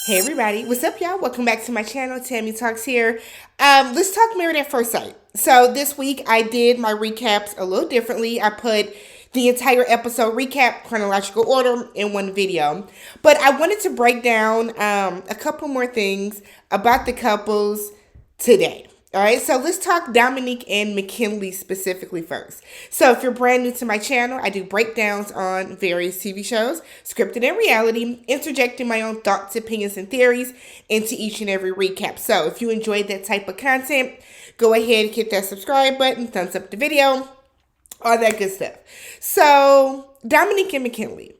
Hey everybody, what's up y'all? Welcome back to my channel, TammyTalks here. Let's talk Married at First Sight. So this week I did my recaps a little differently. I put the entire episode recap, chronological order, in one video. But I wanted to break down a couple more things about the couples today. All right, so let's talk Dominique and Mackinly specifically first. So if you're brand new to my channel, I do breakdowns on various TV shows, scripted and reality, interjecting my own thoughts, opinions, and theories into each and every recap. So if you enjoyed that type of content, go ahead and hit that subscribe button, thumbs up the video, all that good stuff. So Dominique and Mackinly,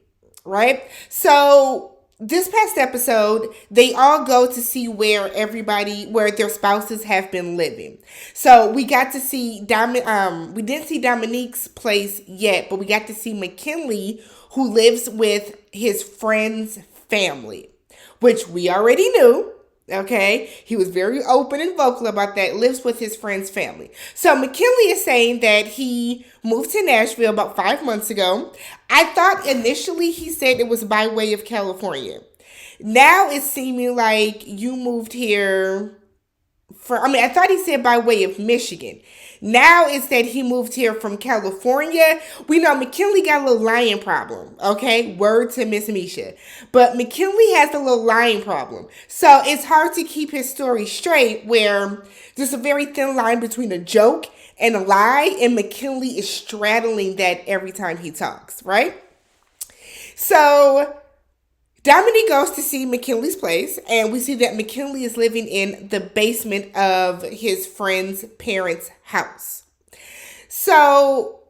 right? So this past episode, they all go to see where their spouses have been living. So we got to see we didn't see Dominique's place yet, but we got to see Mackinly, who lives with his friend's family, which we already knew. Okay, he was very open and vocal about that. Lives with his friend's family. So Mackinly is saying that he moved to Nashville about 5 months ago. I thought initially he said it was by way of California. Now it's seeming like you moved here I thought he said by way of Michigan. Now it's that he moved here from California. We know Mackinly got a little lying problem, okay? Word to Miss Misha. But Mackinly has a little lying problem. So it's hard to keep his story straight where there's a very thin line between a joke and a lie, and Mackinly is straddling that every time he talks, right? So Dominique goes to see Mackinly's place, and we see that Mackinly is living in the basement of his friend's parents' house. So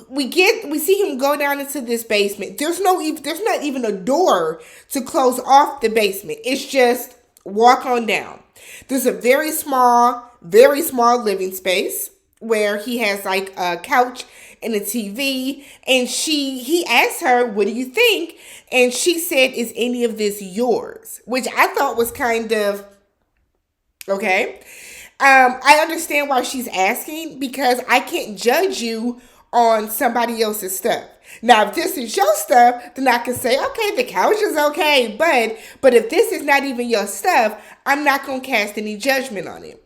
we see him go down into this basement. There's not even a door to close off the basement. It's just walk on down. There's a very small living space where he has like a couch and a TV, and he asked her, "What do you think?" And she said, "Is any of this yours?" Which I thought was kind of okay. I understand why she's asking, because I can't judge you on somebody else's stuff. Now, if this is your stuff, then I can say, okay, the couch is okay, but if this is not even your stuff, I'm not going to cast any judgment on it.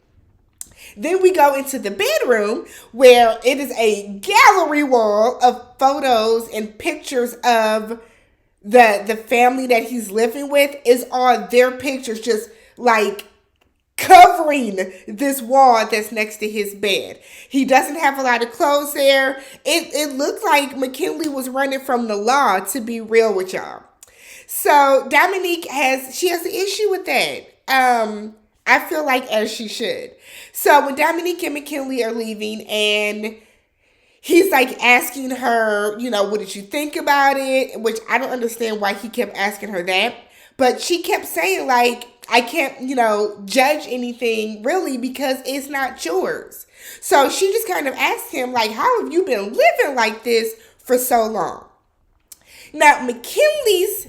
Then we go into the bedroom, where it is a gallery wall of photos and pictures of the family that he's living with. Is all their pictures, just like covering this wall that's next to his bed. He doesn't have a lot of clothes there. It looks like Mackinly was running from the law, to be real with y'all. So Dominique has an issue with that. I feel like as she should. So when Dominique and Mackinly are leaving, and he's like asking her, what did you think about it? Which I don't understand why he kept asking her that. But she kept saying, like, I can't, judge anything really because it's not yours. So she just kind of asked him, like, how have you been living like this for so long? Now, Mackinly's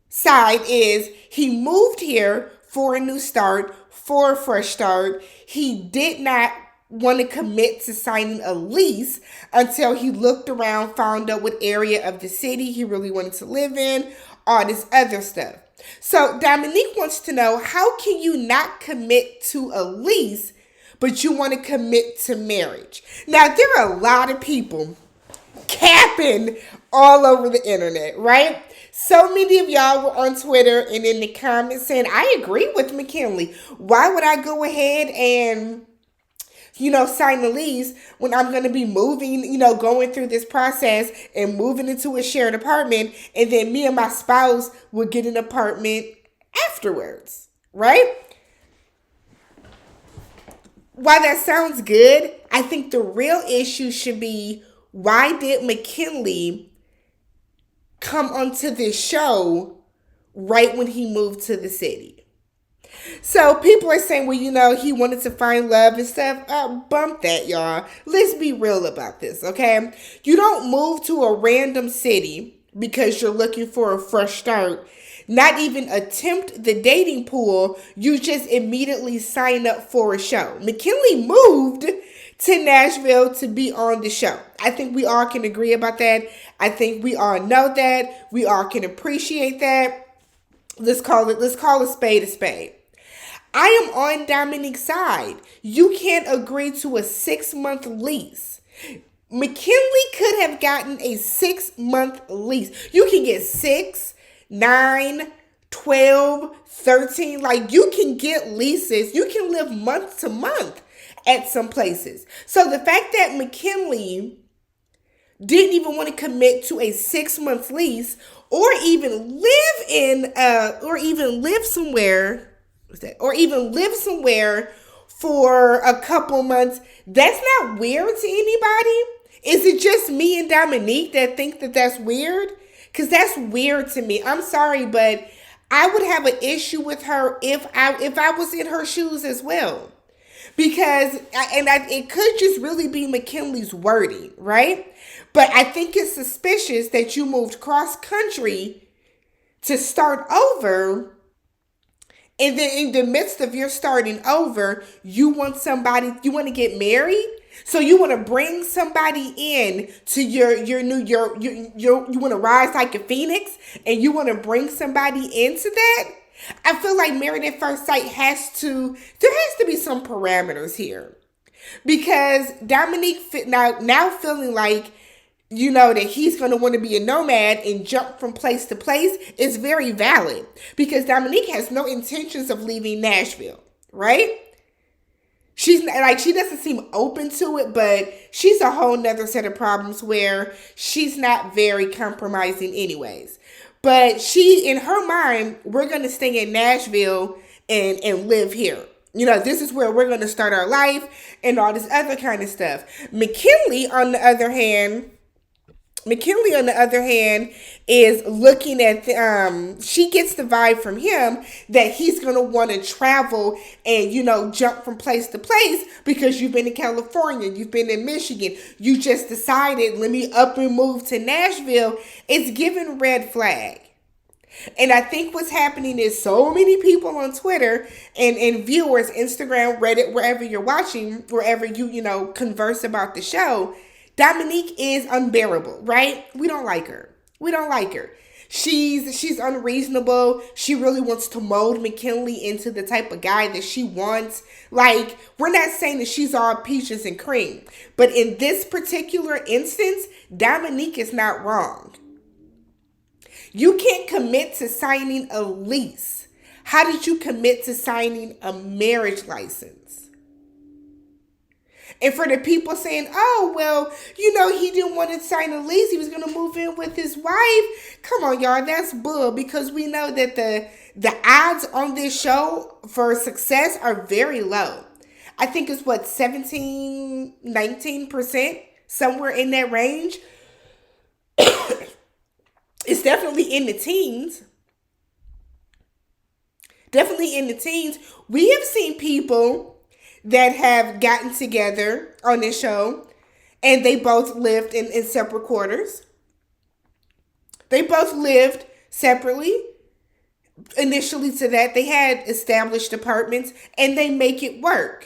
side is he moved here for a new start, for a fresh start. He did not want to commit to signing a lease until he looked around, found out what area of the city he really wanted to live in, all this other stuff. So Dominique wants to know, how can you not commit to a lease, but you want to commit to marriage? Now, there are a lot of people capping all over the internet, right? So many of y'all were on Twitter and in the comments saying, I agree with Mackinly. Why would I go ahead and, sign the lease when I'm going to be moving, going through this process and moving into a shared apartment, and then me and my spouse would get an apartment afterwards, right? While that sounds good, I think the real issue should be, why did Mackinly come onto this show right when he moved to the city? So people are saying, well, he wanted to find love and stuff. Bump that, y'all. Let's be real about this, okay? You don't move to a random city because you're looking for a fresh start. Not even attempt the dating pool. You just immediately sign up for a show. Mackinly moved to Nashville to be on the show. I think we all can agree about that. I think we all know that. We all can appreciate that. Let's call a spade a spade. I am on Dominique's side. You can't agree to a 6-month lease. Mackinly could have gotten a 6-month lease. You can get 6, 9, 12, 13. Like, you can get leases. You can live month to month at some places. So the fact that Mackinly didn't even want to commit to a 6-month lease or even live somewhere, or even live somewhere for a couple months, that's not weird to anybody. Is it just me and Dominique that think that that's weird? Because that's weird to me. I'm sorry, but I would have an issue with her if I was in her shoes as well. Because, it could just really be Mackinly's wording, right? But I think it's suspicious that you moved cross country to start over. And then in the midst of your starting over, you want to get married. So you want to bring somebody in to you want to rise like a phoenix, and you want to bring somebody into that. I feel like Married at First Sight there has to be some parameters here, because Dominique now feeling like, that he's going to want to be a nomad and jump from place to place is very valid, because Dominique has no intentions of leaving Nashville, right? She doesn't seem open to it, but she's a whole nother set of problems where she's not very compromising anyways. But in her mind, we're going to stay in Nashville and live here. This is where we're going to start our life and all this other kind of stuff. Mackinly, on the other hand, is looking at, she gets the vibe from him that he's going to want to travel and, jump from place to place, because you've been in California, you've been in Michigan, you just decided, let me up and move to Nashville. It's giving red flag. And I think what's happening is so many people on Twitter and viewers, Instagram, Reddit, wherever you're watching, wherever you converse about the show, Dominique is unbearable, right? We don't like her. She's unreasonable. She really wants to mold Mackinly into the type of guy that she wants. Like, we're not saying that she's all peaches and cream, but in this particular instance, Dominique is not wrong. You can't commit to signing a lease. How did you commit to signing a marriage license? And for the people saying, oh, well, he didn't want to sign a lease, he was going to move in with his wife. Come on, y'all, that's bull, because we know that the odds on this show for success are very low. I think it's 17, 19%, somewhere in that range. It's definitely in the teens. We have seen people that have gotten together on this show, and they both lived in separate quarters. They both lived separately. Initially to that, they had established apartments, and they make it work.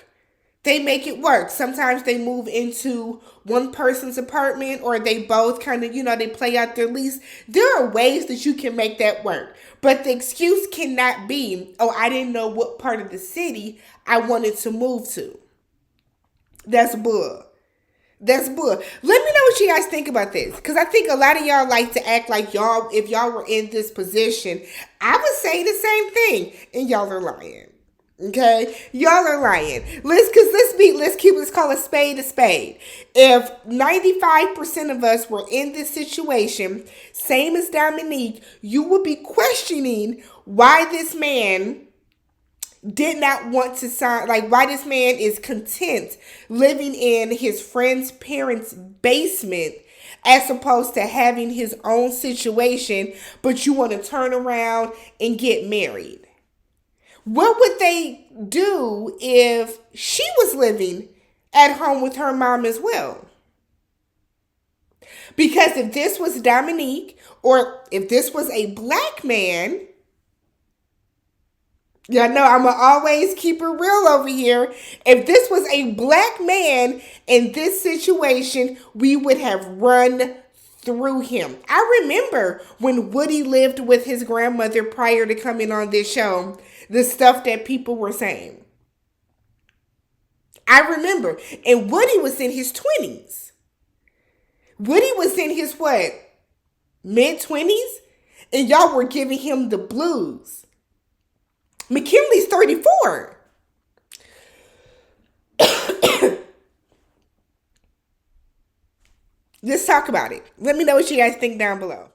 Sometimes they move into one person's apartment, or they both kind of, they play out their lease. There are ways that you can make that work. But the excuse cannot be, oh, I didn't know what part of the city I wanted to move to. That's bull. Let me know what you guys think about this, because I think a lot of y'all like to act like if y'all were in this position, I would say the same thing, and y'all are lying. Okay, y'all are lying. Let's call a spade a spade. If 95% of us were in this situation, same as Dominique, you would be questioning why this man did not want to sign, like why this man is content living in his friend's parents' basement as opposed to having his own situation, but you want to turn around and get married. What would they do if she was living at home with her mom as well? Because if this was Dominique, or if this was a black man, y'all know I'm going to always keep it real over here. If this was a black man in this situation, we would have run through him. I remember when Woody lived with his grandmother prior to coming on this show, the stuff that people were saying. I remember. And Woody was in his 20s. Woody was in his what? Mid-20s? And y'all were giving him the blues. Mackinly's 34. Let's talk about it. Let me know what you guys think down below.